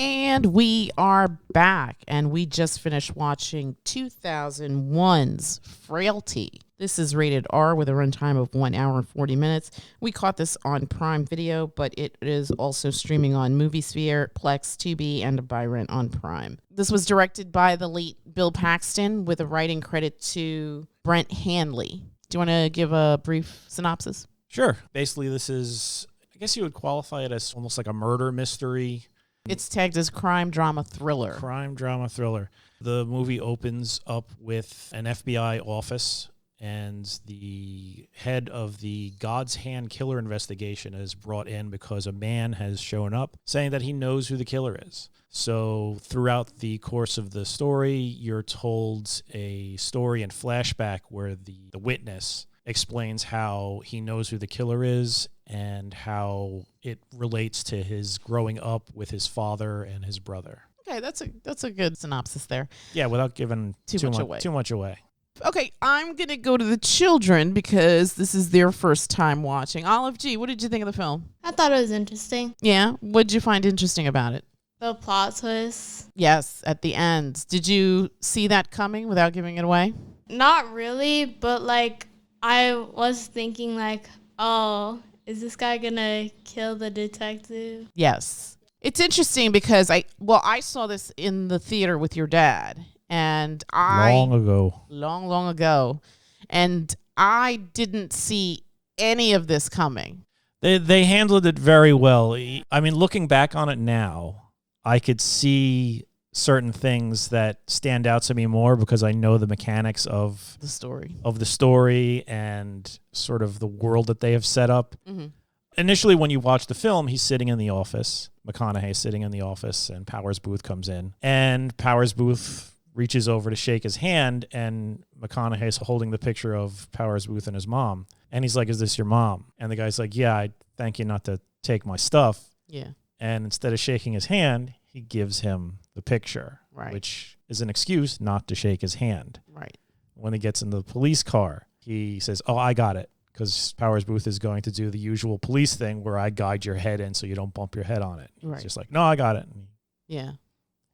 And we are back, and we just finished watching 2001's Frailty. This is rated R with a runtime of 1 hour and 40 minutes. We caught this on Prime Video, but it is also streaming on MovieSphere, Plex, Tubi, and buy rent on Prime. This was directed by the late Bill Paxton with a writing credit to Brent Hanley. Do you want to give a brief synopsis? Sure. Basically, this is, I guess you would qualify it as almost like a murder mystery. It's tagged as crime drama thriller. Crime drama thriller. The movie opens up with an FBI office, and the head of the God's Hand killer investigation is brought in because a man has shown up saying that he knows who the killer is. So throughout the course of the story, you're told a story in flashback where the witness explains how he knows who the killer is and how it relates to his growing up with his father and his brother. Okay, that's a good synopsis there. Yeah, without giving too much away. Okay, I'm going to go to the children because this is their first time watching. Olive G, what did you think of the film? I thought it was interesting. Yeah? What did you find interesting about it? The plot twist. Yes, at the end. Did you see that coming without giving it away? Not really, but like I was thinking like, oh, is this guy gonna kill the detective? Yes. It's interesting because I saw this in the theater with your dad, and long ago, and I didn't see any of this coming. They handled it very well. I mean, looking back on it now, I could see certain things that stand out to me more because I know the mechanics of the story and sort of the world that they have set up. Mm-hmm. Initially, when you watch the film, he's sitting in the office. McConaughey's sitting in the office, and Powers Booth comes in. And Powers Booth reaches over to shake his hand, and McConaughey's holding the picture of Powers Booth and his mom. And he's like, "Is this your mom?" And the guy's like, "Yeah, I thank you not to take my stuff." Yeah. And instead of shaking his hand, he gives him the picture, right, which is an excuse not to shake his hand. Right. When he gets in the police car, he says, "Oh, I got it," because Powers Booth is going to do the usual police thing where I guide your head in so you don't bump your head on it. Right. He's just like, "No, I got it." And yeah.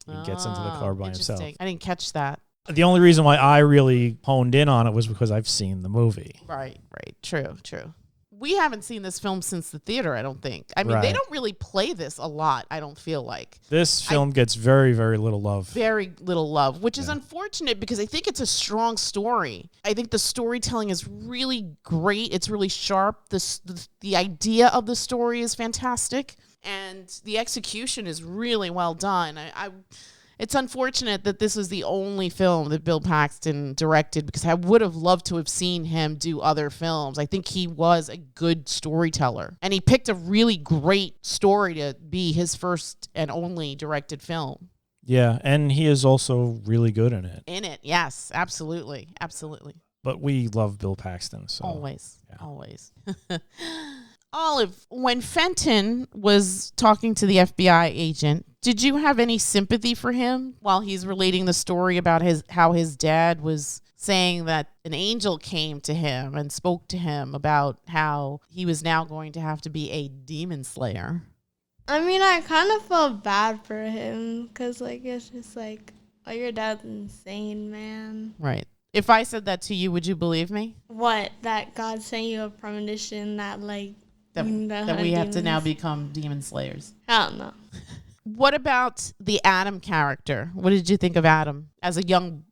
he gets into the car by himself. I didn't catch that. The only reason why I really honed in on it was because I've seen the movie. Right. True. We haven't seen this film since the theater, I don't think. I mean, They don't really play this a lot, I don't feel like. This film gets very, very little love. Very little love, which is unfortunate because I think it's a strong story. I think the storytelling is really great. It's really sharp. The idea of the story is fantastic, and the execution is really well done. It's unfortunate that this was the only film that Bill Paxton directed because I would have loved to have seen him do other films. I think he was a good storyteller, and he picked a really great story to be his first and only directed film. Yeah, and he is also really good in it. Yes, absolutely. But we love Bill Paxton. So always. Olive, when Fenton was talking to the FBI agent, did you have any sympathy for him while he's relating the story about how his dad was saying that an angel came to him and spoke to him about how he was now going to have to be a demon slayer? I mean, I kind of felt bad for him because, like, it's just like, oh, your dad's insane, man. Right. If I said that to you, would you believe me? What? That God sent you a premonition that, like, that we have to now become demon slayers? I don't know. What about the Adam character? What did you think of Adam as a young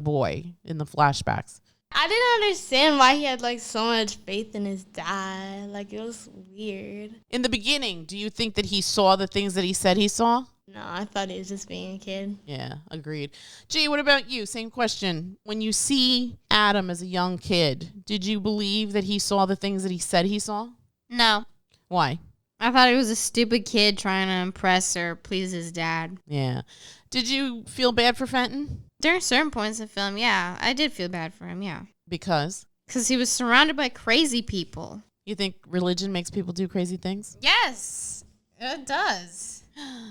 boy in the flashbacks? I didn't understand why he had like so much faith in his dad. Like, it was weird. In the beginning, do you think that he saw the things that he said he saw? No, I thought he was just being a kid. Yeah, agreed. Gee, what about you? Same question. When you see Adam as a young kid, did you believe that he saw the things that he said he saw? No. Why? I thought he was a stupid kid trying to impress or please his dad. Yeah. Did you feel bad for Fenton? During certain points of the film, yeah. I did feel bad for him, yeah. Because? Because he was surrounded by crazy people. You think religion makes people do crazy things? Yes, it does.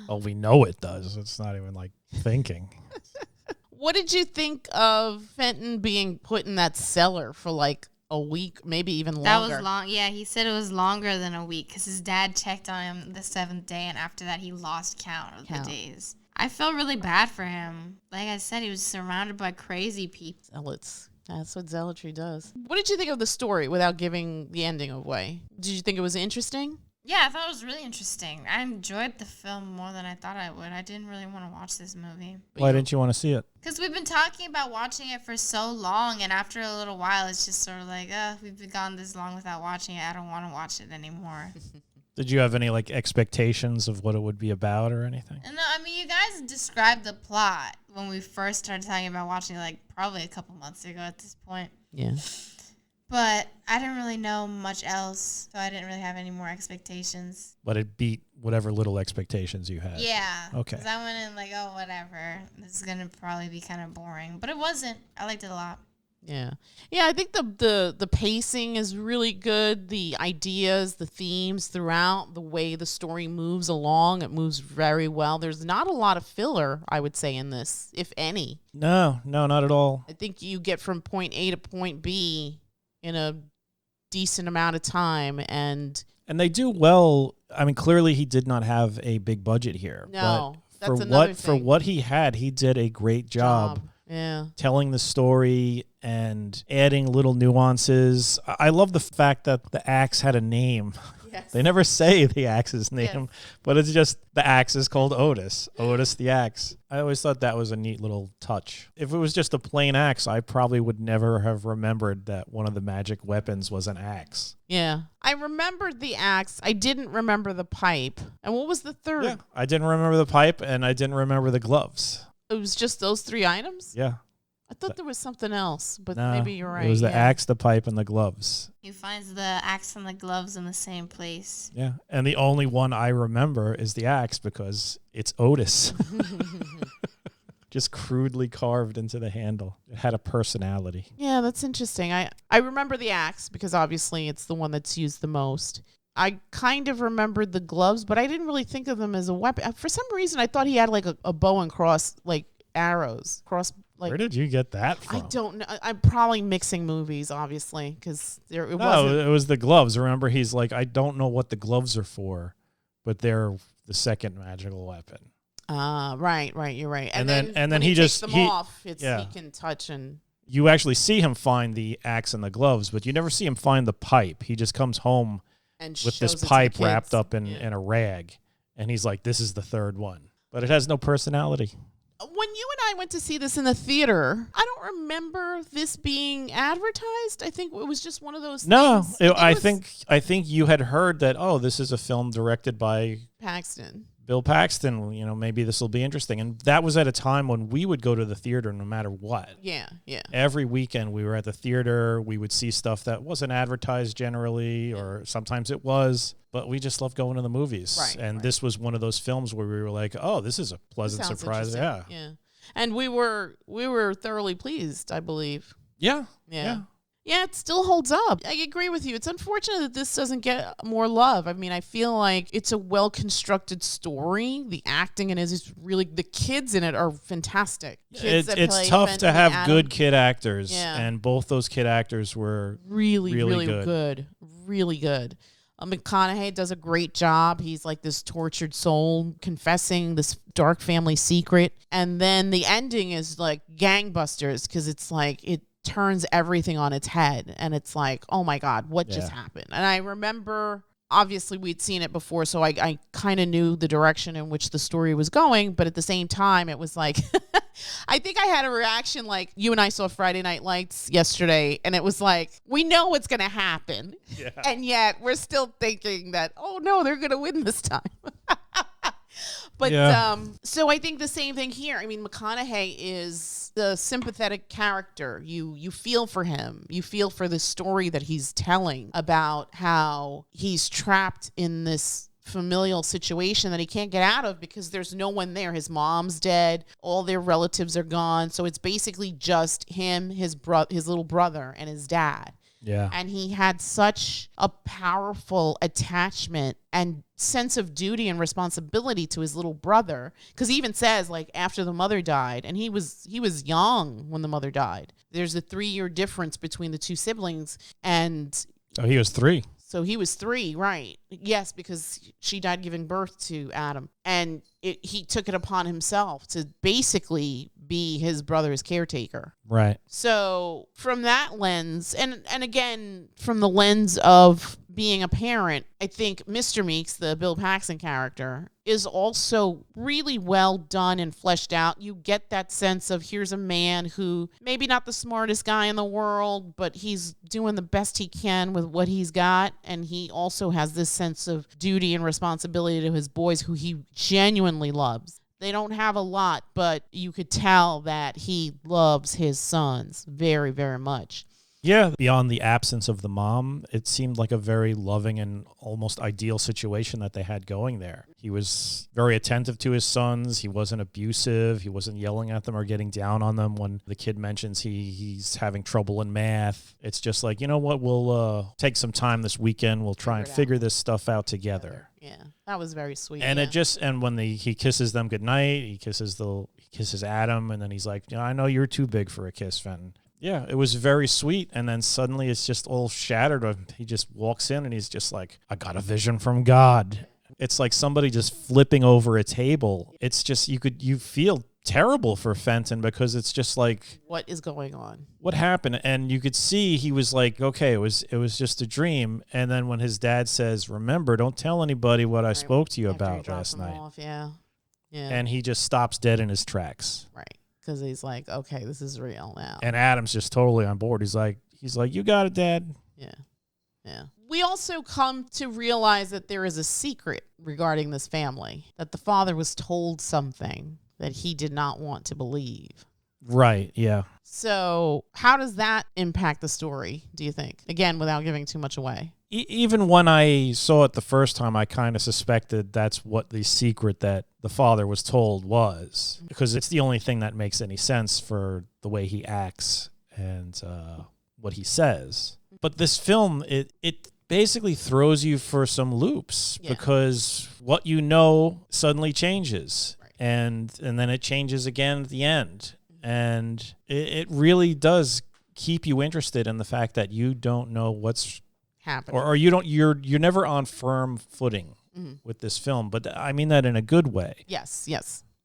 Well, we know it does. It's not even like thinking. What did you think of Fenton being put in that cellar for like a week, maybe even longer. That was long. Yeah, he said it was longer than a week because his dad checked on him the 7th day, and after that, he lost count of the days. I felt really bad for him. Like I said, he was surrounded by crazy people. Zealots. That's what zealotry does. What did you think of the story without giving the ending away? Did you think it was interesting? Yeah, I thought it was really interesting. I enjoyed the film more than I thought I would. I didn't really want to watch this movie. Why didn't you want to see it? Because we've been talking about watching it for so long, and after a little while, it's just sort of like, we've been gone this long without watching it. I don't want to watch it anymore. Did you have any like expectations of what it would be about or anything? No, I mean, you guys described the plot when we first started talking about watching it, like probably a couple months ago at this point. Yeah. But I didn't really know much else, so I didn't really have any more expectations. But it beat whatever little expectations you had. Yeah. Okay. Because I went in like, oh, whatever. This is going to probably be kind of boring. But it wasn't. I liked it a lot. Yeah. Yeah, I think the pacing is really good. The ideas, the themes throughout, the way the story moves along, it moves very well. There's not a lot of filler, I would say, in this, if any. No, not at all. I think you get from point A to point B in a decent amount of time, and they do well. I mean, clearly he did not have a big budget here. No, but that's another for thing. what he had, he did a great job. Yeah. Telling the story and adding little nuances. I love the fact that the axe had a name. Yes. They never say the axe's name, Yes. but it's just the axe is called Otis. Otis the axe. I always thought that was a neat little touch. If it was just a plain axe, I probably would never have remembered that one of the magic weapons was an axe. Yeah. I remembered the axe. I didn't remember the pipe. And what was the third? Yeah, I didn't remember the pipe, and I didn't remember the gloves. It was just those 3 items? Yeah. I thought there was something else, but No, maybe you're right. It was the yeah. axe, the pipe, and the gloves. He finds the axe and the gloves in the same place. Yeah, and the only one I remember is the axe because it's Otis. Just crudely carved into the handle. It had a personality. Yeah, that's interesting. I remember the axe because obviously it's the one that's used the most. I kind of remembered the gloves, but I didn't really think of them as a weapon. For some reason, I thought he had like a bow and cross, like arrows. Like, where did you get that from? I don't know. I'm probably mixing movies, obviously, because it wasn't. No, it was the gloves. Remember, he's like, I don't know what the gloves are for, but they're the second magical weapon. Right. You're right. And then when he takes just them he off. He can touch and. You actually see him find the axe and the gloves, but you never see him find the pipe. He just comes home And with this shows it to the pipe wrapped kids. up in a rag, and he's like, "This is the third one," but it has no personality. When you and I went to see this in the theater, I don't remember this being advertised. I think it was just one of those No, things. I think you had heard that. Oh, this is a film directed by Paxton. Bill Paxton. You know, maybe this will be interesting. And that was at a time when we would go to the theater no matter what. Yeah. Every weekend we were at the theater. We would see stuff that wasn't advertised generally, or sometimes it was. But we just loved going to the movies. Right, And this was one of those films where we were like, oh, this is a pleasant Sounds surprise. interesting. Yeah. And we were thoroughly pleased, I believe. Yeah. Yeah, it still holds up. I agree with you. It's unfortunate that this doesn't get more love. I mean, I feel like it's a well-constructed story. The acting in it is really, the kids in it are fantastic. Kids that It's play tough Fenton to and have Adam, good kid actors, Yeah. and both those kid actors were really really good. Really good. McConaughey does a great job. He's like this tortured soul confessing this dark family secret. And then the ending is like gangbusters because it's like it turns everything on its head. And it's like, oh my God, what just happened? And I remember, obviously we'd seen it before, so I kind of knew the direction in which the story was going. But at the same time, it was like, I think I had a reaction like you and I saw Friday Night Lights yesterday, and it was like, we know what's going to happen. Yeah. And yet we're still thinking that, oh no, they're going to win this time. But so I think the same thing here. I mean, McConaughey is the sympathetic character. You feel for him. You feel for the story that he's telling about how he's trapped in this familial situation that he can't get out of because there's no one there. His mom's dead. All their relatives are gone. So it's basically just him, his little brother, and his dad. Yeah. And he had such a powerful attachment and sense of duty and responsibility to his little brother. Because he even says, like, after the mother died, and he was young when the mother died. There's a 3-year difference between the two siblings. And Oh, he was 3. so he was 3, right? Yes, because she died giving birth to Adam. And he took it upon himself to basically be his brother's caretaker. Right. So from that lens, and again, from the lens of being a parent, I think Mr. Meeks, the Bill Paxton character, is also really well done and fleshed out. You get that sense of here's a man who maybe not the smartest guy in the world, but he's doing the best he can with what he's got. And he also has this sense of duty and responsibility to his boys who he genuinely loves. They don't have a lot, but you could tell that he loves his sons very, very much. Yeah, beyond the absence of the mom, it seemed like a very loving and almost ideal situation that they had going there. He was very attentive to his sons. He wasn't abusive. He wasn't yelling at them or getting down on them when the kid mentions he's having trouble in math. It's just like, you know what, we'll take some time this weekend. We'll try and figure this stuff out together. Yeah, that was very sweet. And yeah. and when he kisses them goodnight, he kisses Adam, and then he's like, I know you're too big for a kiss, Fenton. Yeah, it was very sweet, and then suddenly it's just all shattered. He just walks in, and he's just like, I got a vision from God. It's like somebody just flipping over a table. It's just, you feel terrible for Fenton because it's just like, what is going on? What happened? And you could see he was like, okay, it was just a dream. And then when his dad says, remember, don't tell anybody what I spoke to you about last night. Yeah. And he just stops dead in his tracks. Right. Because he's like, okay, this is real now. And Adam's just totally on board. He's like, you got it, Dad. Yeah. Yeah. We also come to realize that there is a secret regarding this family, that the father was told something that he did not want to believe. Right, yeah. So how does that impact the story, do you think? Again, without giving too much away. Even when I saw it the first time, I kind of suspected that's what the secret that the father was told was, because it's the only thing that makes any sense for the way he acts and what he says. But this film, it basically throws you for some loops because what you know suddenly changes. Right. And then it changes again at the end. And it really does keep you interested in the fact that you don't know what's happening, or you're never on firm footing with this film. But I mean that in a good way. Yes.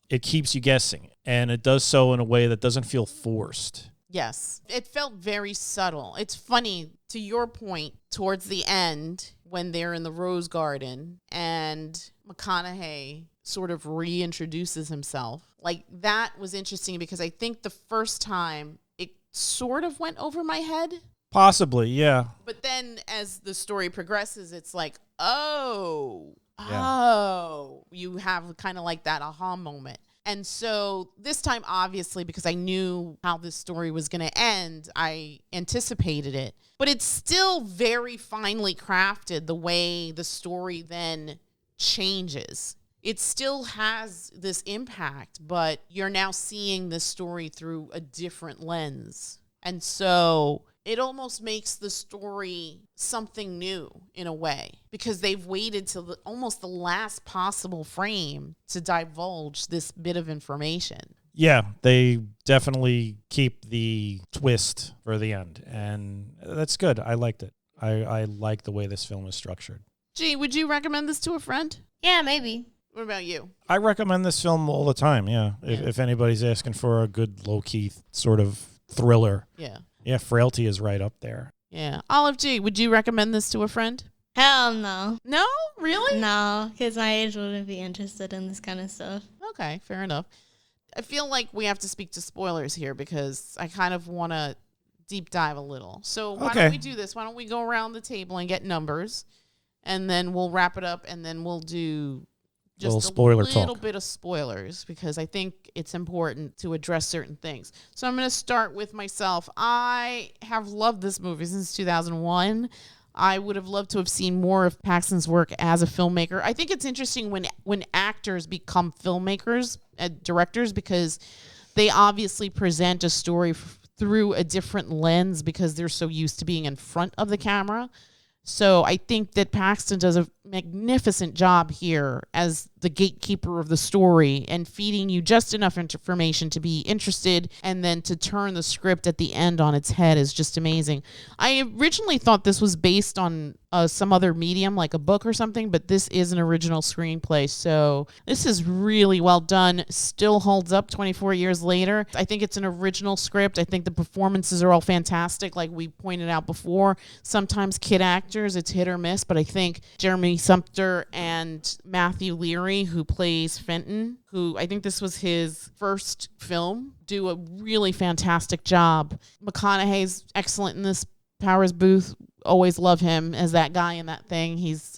It keeps you guessing, and it does so in a way that doesn't feel forced. Yes, it felt very subtle. It's funny, to your point, towards the end when they're in the rose garden and McConaughey sort of reintroduces himself. Like, that was interesting because I think the first time it sort of went over my head. Possibly, yeah. But then as the story progresses, it's like, you have kind of like that aha moment. And so this time, obviously, because I knew how this story was going to end, I anticipated it. But it's still very finely crafted, the way the story then changes. It still has this impact, but you're now seeing this story through a different lens. And so it almost makes the story something new in a way, because they've waited till almost the last possible frame to divulge this bit of information. Yeah, they definitely keep the twist for the end, and that's good. I liked it. I like the way this film is structured. Gee, would you recommend this to a friend? Yeah, maybe. What about you? I recommend this film all the time, yeah. If anybody's asking for a good low-key sort of thriller. Yeah. Yeah, Frailty is right up there. Yeah. Olive G, would you recommend this to a friend? Hell no. No? Really? No, because my age wouldn't be interested in this kind of stuff. Okay, fair enough. I feel like we have to speak to spoilers here because I kind of want to deep dive a little. So why don't we do this? Why don't we go around the table and get numbers, and then we'll wrap it up, and then we'll do just a little bit of spoilers, because I think it's important to address certain things. So I'm going to start with myself. I have loved this movie since 2001. I would have loved to have seen more of Paxton's work as a filmmaker. I think it's interesting when actors become filmmakers, directors, because they obviously present a story through a different lens because they're so used to being in front of the camera. So I think that Paxton does a magnificent job here as the gatekeeper of the story and feeding you just enough information to be interested, and then to turn the script at the end on its head is just amazing. I originally thought this was based on some other medium like a book or something, but this is an original screenplay. So this is really well done. Still holds up 24 years later. I think it's an original script. I think the performances are all fantastic. Like we pointed out before, sometimes kid actors, it's hit or miss, but I think Jeremy Sumpter and Matthew Leary, who plays Fenton, who I think this was his first film, do a really fantastic job. McConaughey's excellent in this. Powers Booth, always love him as that guy in that thing. He's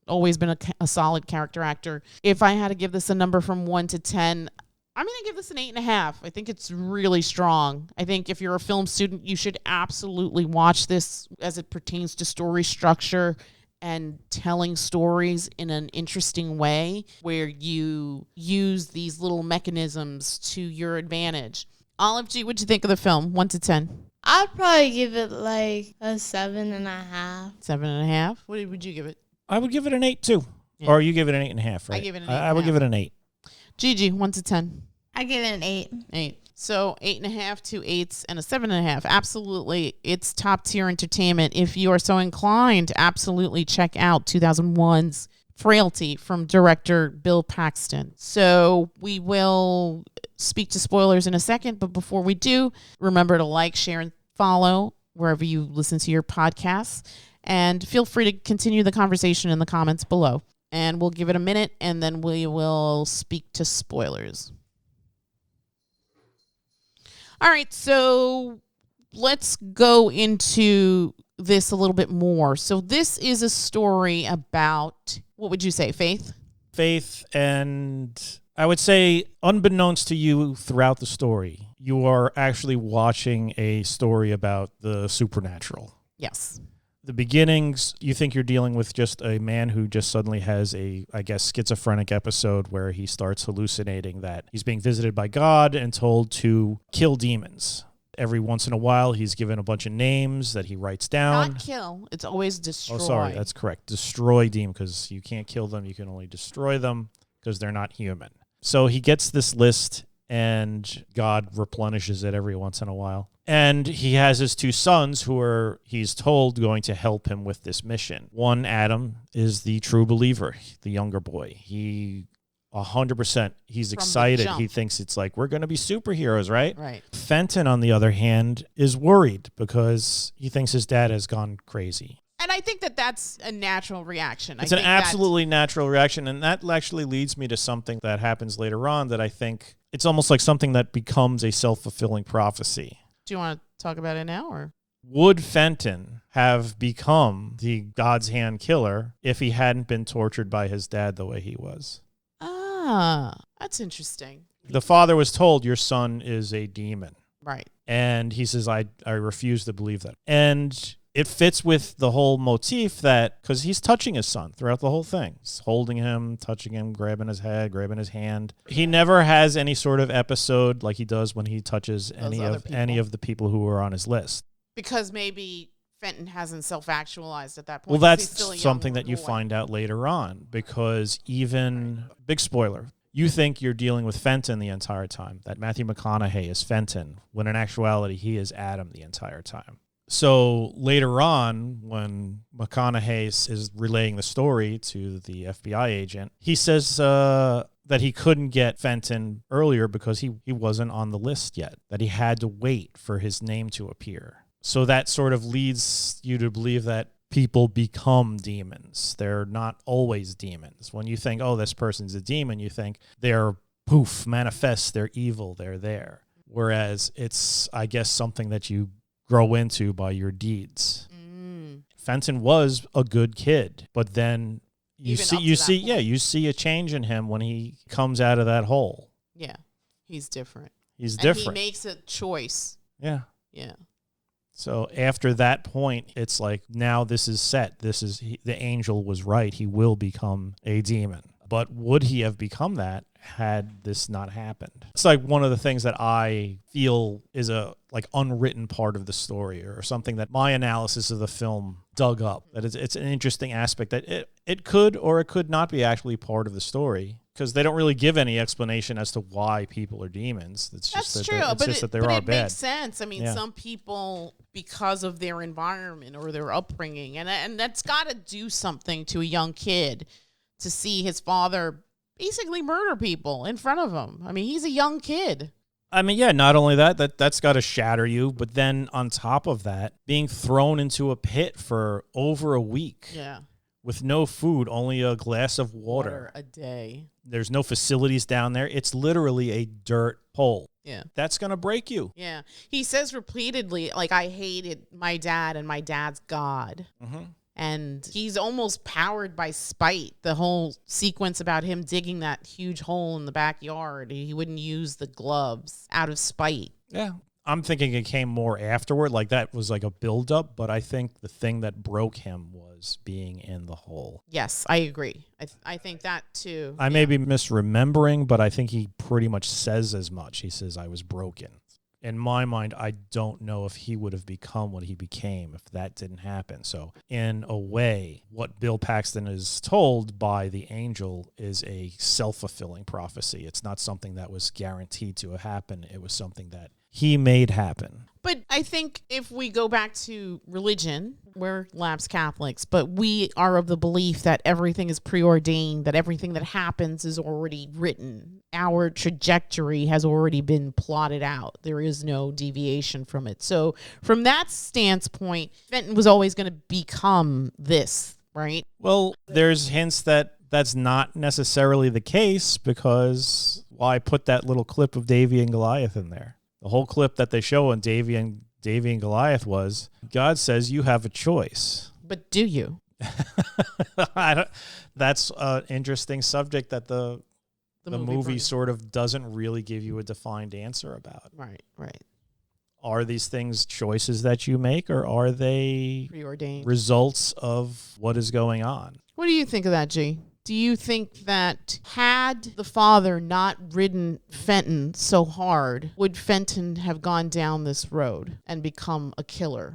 always been a solid character actor. If I had to give this a number from 1 to 10, I'm going to give this an 8.5. I think it's really strong. I think if you're a film student, you should absolutely watch this as it pertains to story structure and telling stories in an interesting way where you use these little mechanisms to your advantage. Olive G, what'd you think of the film? 1 to 10. I'd probably give it like a 7.5. 7.5. What would you give it? I would give it an 8 too. Yeah. Or you give it an 8.5, right? I give it an 8. I would give it an 8. Gigi, 1 to 10. I give it an 8. 8. So 8.5, 2 8s, and a 7.5. Absolutely, it's top tier entertainment. If you are so inclined, absolutely check out 2001's Frailty from director Bill Paxton. So we will speak to spoilers in a second, but before we do, remember to like, share, and follow wherever you listen to your podcasts, and feel free to continue the conversation in the comments below. And we'll give it a minute, and then we will speak to spoilers. All right, so let's go into this a little bit more. So this is a story about, what would you say, faith? Faith, and I would say, unbeknownst to you throughout the story, you are actually watching a story about the supernatural. Yes. The beginnings, you think you're dealing with just a man who just suddenly has a, I guess, schizophrenic episode where he starts hallucinating that he's being visited by God and told to kill demons. Every once in a while, he's given a bunch of names that he writes down. Not kill. It's always destroy. Oh, sorry. That's correct. Destroy demons, because you can't kill them. You can only destroy them because they're not human. So he gets this list, and God replenishes it every once in a while. And he has his 2 sons who are, he's told, going to help him with this mission. One, Adam, is the true believer, the younger boy. He 100%, he's excited. He thinks it's like, we're going to be superheroes, right? Right. Fenton, on the other hand, is worried because he thinks his dad has gone crazy. And I think that that's a natural reaction. It's an absolutely natural reaction, and that actually leads me to something that happens later on that I think it's almost like something that becomes a self-fulfilling prophecy. Do you want to talk about it now, or? Would Fenton have become the God's hand killer if he hadn't been tortured by his dad the way he was? Ah, that's interesting. The father was told, your son is a demon. Right. And he says, I refuse to believe that. And it fits with the whole motif that, because he's touching his son throughout the whole thing. He's holding him, touching him, grabbing his head, grabbing his hand. He never has any sort of episode like he does when he touches any of the people who are on his list. Because maybe Fenton hasn't self-actualized at that point. Well, that's something that you find out later on, because even, big spoiler, you think you're dealing with Fenton the entire time, that Matthew McConaughey is Fenton, when in actuality he is Adam the entire time. So later on, when McConaughey is relaying the story to the FBI agent, he says that he couldn't get Fenton earlier because he wasn't on the list yet, that he had to wait for his name to appear. So that sort of leads you to believe that people become demons. They're not always demons. When you think, oh, this person's a demon, you think they're poof, manifest, they're evil, they're there. Whereas it's, I guess, something that you grow into by your deeds. Fenton was a good kid, but then you see a change in him when he comes out of that hole. Yeah, he's different. He's different. He makes a choice. Yeah. Yeah. So after that point, it's like, now this is set. The angel was right. He will become a demon. But would he have become that had this not happened? It's like one of the things that I feel is a like unwritten part of the story, or something that my analysis of the film dug up. That it's an interesting aspect that it could or it could not be actually part of the story, because they don't really give any explanation as to why people are demons. It's just That's that true, it's just that they are it bad. makes sense. I mean, Yeah. some people, because of their environment or their upbringing, and that's got to do something to a young kid to see his father basically murder people in front of him. I mean, he's a young kid. I mean, yeah, not only that's got to shatter you, but then on top of that, being thrown into a pit for over a week Yeah. with no food, only a glass of water. A day. There's no facilities down there. It's literally a dirt hole. Yeah. That's going to break you. Yeah. He says repeatedly, like, I hated my dad and my dad's God. Mm-hmm. And he's almost powered by spite. The whole sequence about him digging that huge hole in the backyard, he wouldn't use the gloves out of spite. Yeah. I'm thinking it came more afterward. Like that was like a buildup, but I think the thing that broke him was being in the hole. Yes, I agree. I think that too. I may be misremembering, but I think he pretty much says as much. He says, I was broken. In my mind, I don't know if he would have become what he became if that didn't happen. So in a way, what Bill Paxton is told by the angel is a self-fulfilling prophecy. It's not something that was guaranteed to happen. It was something that he made happen. But I think if we go back to religion, we're lapsed Catholics, but we are of the belief that everything is preordained, that everything that happens is already written. Our trajectory has already been plotted out. There is no deviation from it. So from that standpoint, Fenton was always going to become this, right? Well, there's hints that that's not necessarily the case, because I put that little clip of Davy and Goliath in there. The whole clip that they show on Davy and Goliath was, God says you have a choice. But do you? That's an interesting subject that the movie brings. sort of doesn't really give you a defined answer about. Right. Are these things choices that you make, or are they Preordained. results of what is going on? What do you think of that, G? Do you think that had the father not ridden Fenton so hard, would Fenton have gone down this road and become a killer?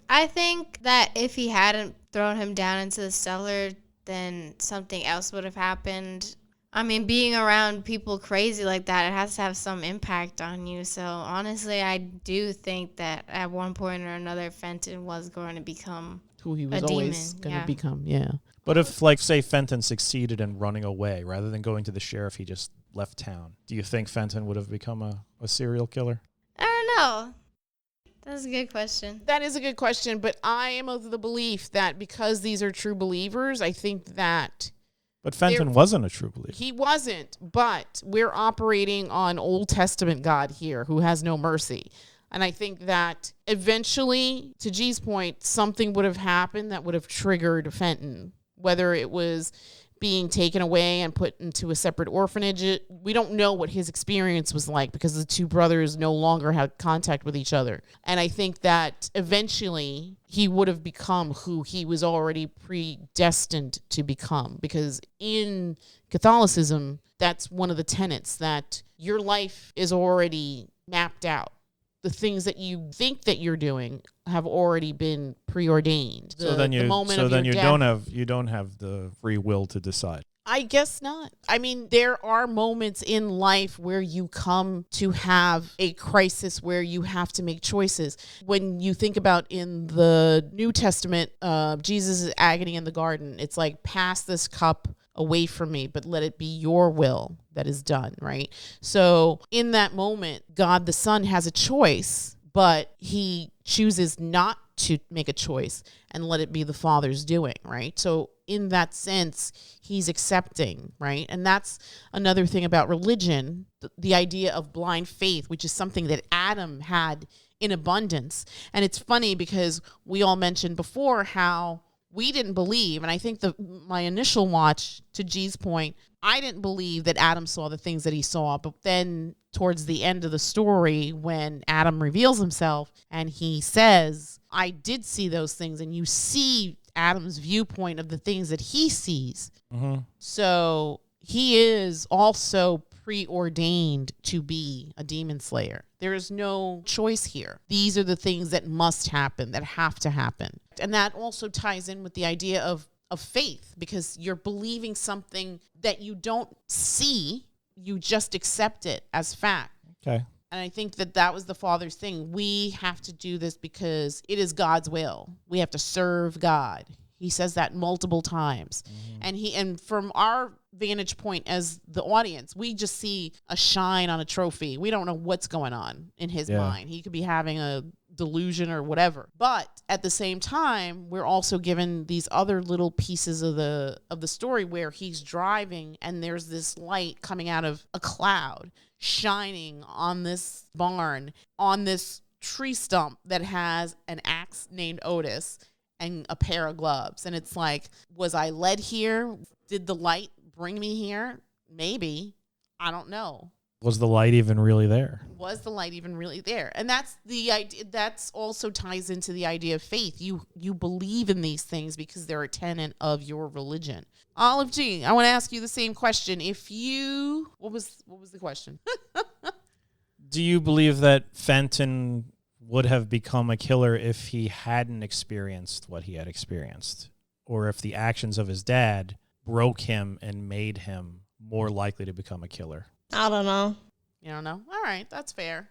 I think that if he hadn't thrown him down into the cellar, then something else would have happened. I mean, being around people crazy like that, it has to have some impact on you. So honestly, I do think that at one point or another, Fenton was going to become Who he was a always demon, going to yeah. become, yeah. But if, like, say Fenton succeeded in running away, rather than going to the sheriff, he just left town, do you think Fenton would have become a serial killer? I don't know. That's a good question. That is a good question, but I am of the belief that because these are true believers, I think that But Fenton wasn't a true believer. he wasn't, but we're operating on Old Testament God here who has no mercy. And I think that eventually, to G's point, something would have happened that would have triggered Fenton, whether it was being taken away and put into a separate orphanage. We don't know what his experience was like because the two brothers no longer had contact with each other. And I think that eventually he would have become who he was already predestined to become, because in Catholicism, that's one of the tenets, that your life is already mapped out. The things that you think that you're doing have already been preordained. So then you don't have the free will to decide. I guess not. I mean, there are moments in life where you come to have a crisis where you have to make choices. When you think about in the New Testament, Jesus' agony in the garden, it's like, pass this cup away from me, but let it be your will that is done, right? So in that moment, God the Son has a choice, but he chooses not to make a choice and let it be the Father's doing, right? So in that sense, he's accepting, right? And that's another thing about religion, the idea of blind faith, which is something that Adam had in abundance. And it's funny because we all mentioned before how we didn't believe, and I think my initial watch, to G's point, I didn't believe that Adam saw the things that he saw. But then towards the end of the story, when Adam reveals himself and he says, I did see those things, and you see Adam's viewpoint of the things that he sees. Mm-hmm. So he is also preordained to be a demon slayer. There is no choice here. These are the things that must happen, that have to happen. And that also ties in with the idea of faith, because you're believing something that you don't see, you just accept it as fact. Okay. And I think that was the Father's thing. We have to do this because it is God's will. We have to serve God. He says that multiple times. Mm-hmm. And from our vantage point as the audience, we just see a shine on a trophy. We don't know what's going on in his mind. He could be having a delusion or whatever. But at the same time, we're also given these other little pieces of the story where he's driving and there's this light coming out of a cloud shining on this barn, on this tree stump that has an axe named Otis and a pair of gloves. And it's like, was I led here? Did the light bring me here? Maybe. I don't know. Was the light even really there? Was the light even really there? And that's the idea. That's also ties into the idea of faith. You believe in these things because they're a tenet of your religion. Olive G, I want to ask you the same question. What was the question? Do you believe that Fenton would have become a killer if he hadn't experienced what he had experienced? Or if the actions of his dad broke him and made him more likely to become a killer? I don't know. You don't know? All right, that's fair.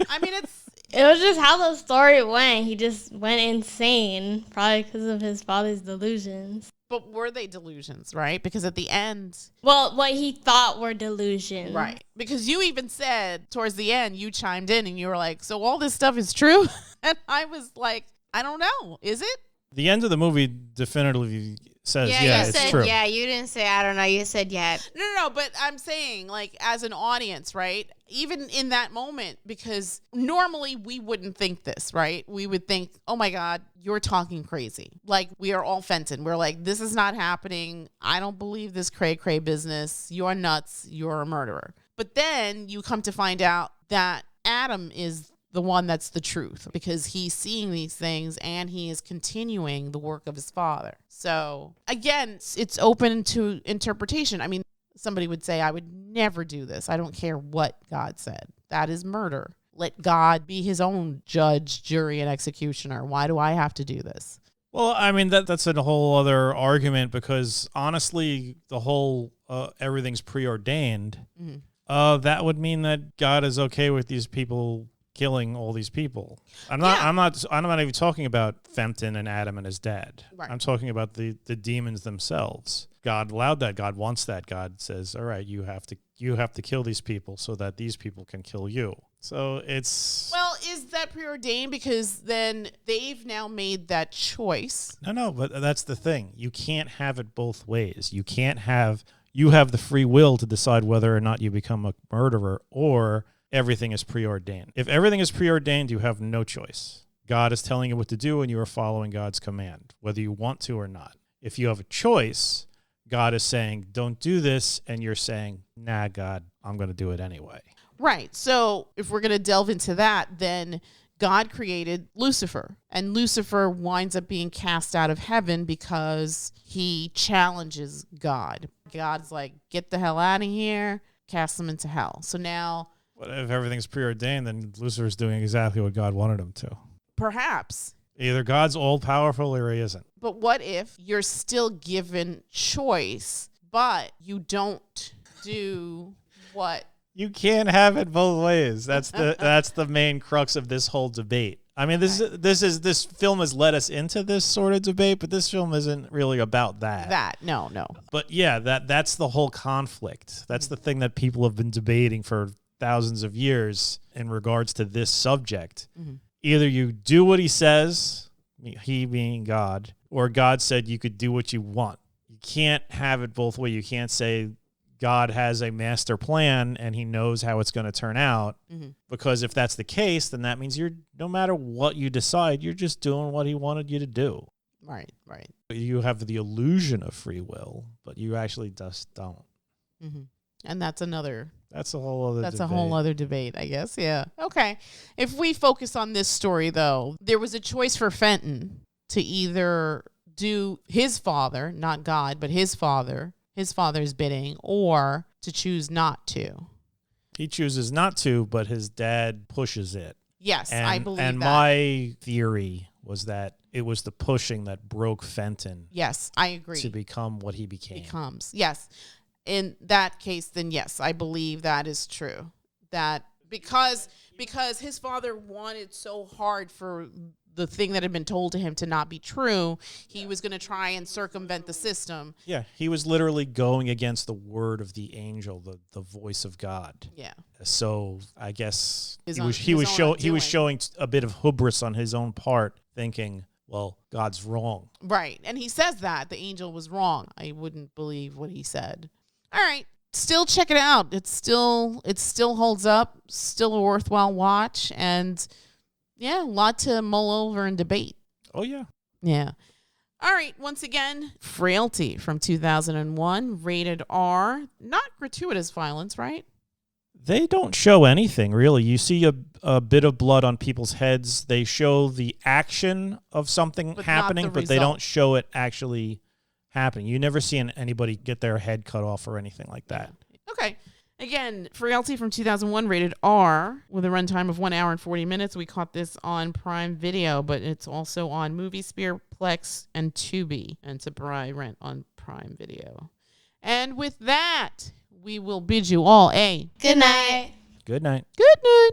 I mean, it was just how the story went. He just went insane, probably because of his father's delusions. But were they delusions, right? Because at the end... Well, what he thought were delusions. Right. Because you even said, towards the end, you chimed in and you were like, so all this stuff is true? And I was like, I don't know. Is it? The end of the movie definitively says, yeah, it's true. Yeah, you didn't say, I don't know. You said, yeah. No, but I'm saying, like, as an audience, right? Even in that moment, because normally we wouldn't think this, right? We would think, oh my God, you're talking crazy. Like, we are all Fenton. We're like, this is not happening. I don't believe this cray-cray business. You're nuts. You're a murderer. But then you come to find out that Adam is the one that's the truth, because he's seeing these things and he is continuing the work of his father. So again, it's open to interpretation. I mean, somebody would say, I would never do this. I don't care what God said. That is murder. Let God be his own judge, jury, and executioner. Why do I have to do this? Well, I mean, that's a whole other argument, because honestly, the whole everything's preordained, that would mean that God is okay with these people killing all these people. I'm not even talking about Fenton and Adam and his dad. Right. I'm talking about the demons themselves. God allowed that. God wants that. God says, all right, you have to kill these people so that these people can kill you. So it's... Well, is that preordained? Because then they've now made that choice. No, but that's the thing. You can't have it both ways. You have the free will to decide whether or not you become a murderer, or everything is preordained. If everything is preordained, you have no choice. God is telling you what to do, and you are following God's command, whether you want to or not. If you have a choice, God is saying, don't do this, and you're saying, nah, God, I'm going to do it anyway. Right. So if we're going to delve into that, then God created Lucifer, and Lucifer winds up being cast out of heaven because he challenges God. God's like, get the hell out of here, cast them into hell. So now... But if everything's preordained, then Lucifer's doing exactly what God wanted him to. Perhaps. Either God's all-powerful or he isn't. But what if you're still given choice, but you don't do what? You can't have it both ways. That's the main crux of this whole debate. I mean, this film has led us into this sort of debate, but this film isn't really about that. No. But yeah, that's the whole conflict. That's the thing that people have been debating for thousands of years in regards to this subject. Mm-hmm. Either you do what he says, he being God, or God said you could do what you want. You can't have it both ways. You can't say God has a master plan and he knows how it's going to turn out, because if that's the case, then that means no matter what you decide, you're just doing what he wanted you to do. Right. You have the illusion of free will, but you actually just don't. Mm-hmm. And that's a whole other debate, I guess. Yeah. Okay. If we focus on this story, though, there was a choice for Fenton to either do his father, not God, but his father's bidding, or to choose not to. He chooses not to, but his dad pushes it. Yes, I believe that. And my theory was that it was the pushing that broke Fenton. Yes, I agree. To become what he became. Yes. In that case, then yes, I believe that is true. That because his father wanted so hard for the thing that had been told to him to not be true, he was going to try and circumvent the system. Yeah, he was literally going against the word of the angel, the voice of God. Yeah. So I guess he was showing a bit of hubris on his own part, thinking, well, God's wrong. Right. And he says that the angel was wrong. I wouldn't believe what he said. All right. Still check it out. It still holds up. Still a worthwhile watch. And yeah, a lot to mull over and debate. Oh, yeah. Yeah. All right. Once again, Frailty from 2001, rated R. Not gratuitous violence, right? They don't show anything, really. You see a bit of blood on people's heads. They show the action of something happening, but they don't show it actually happening. You never see anybody get their head cut off or anything like that. Okay. Again, Frailty from 2001, rated R, with a runtime of 1 hour and 40 minutes. We caught this on Prime Video, but it's also on MovieSphere, Plex, and Tubi, and to buy rent on Prime Video. And with that, we will bid you all a Good night. Good night. good night.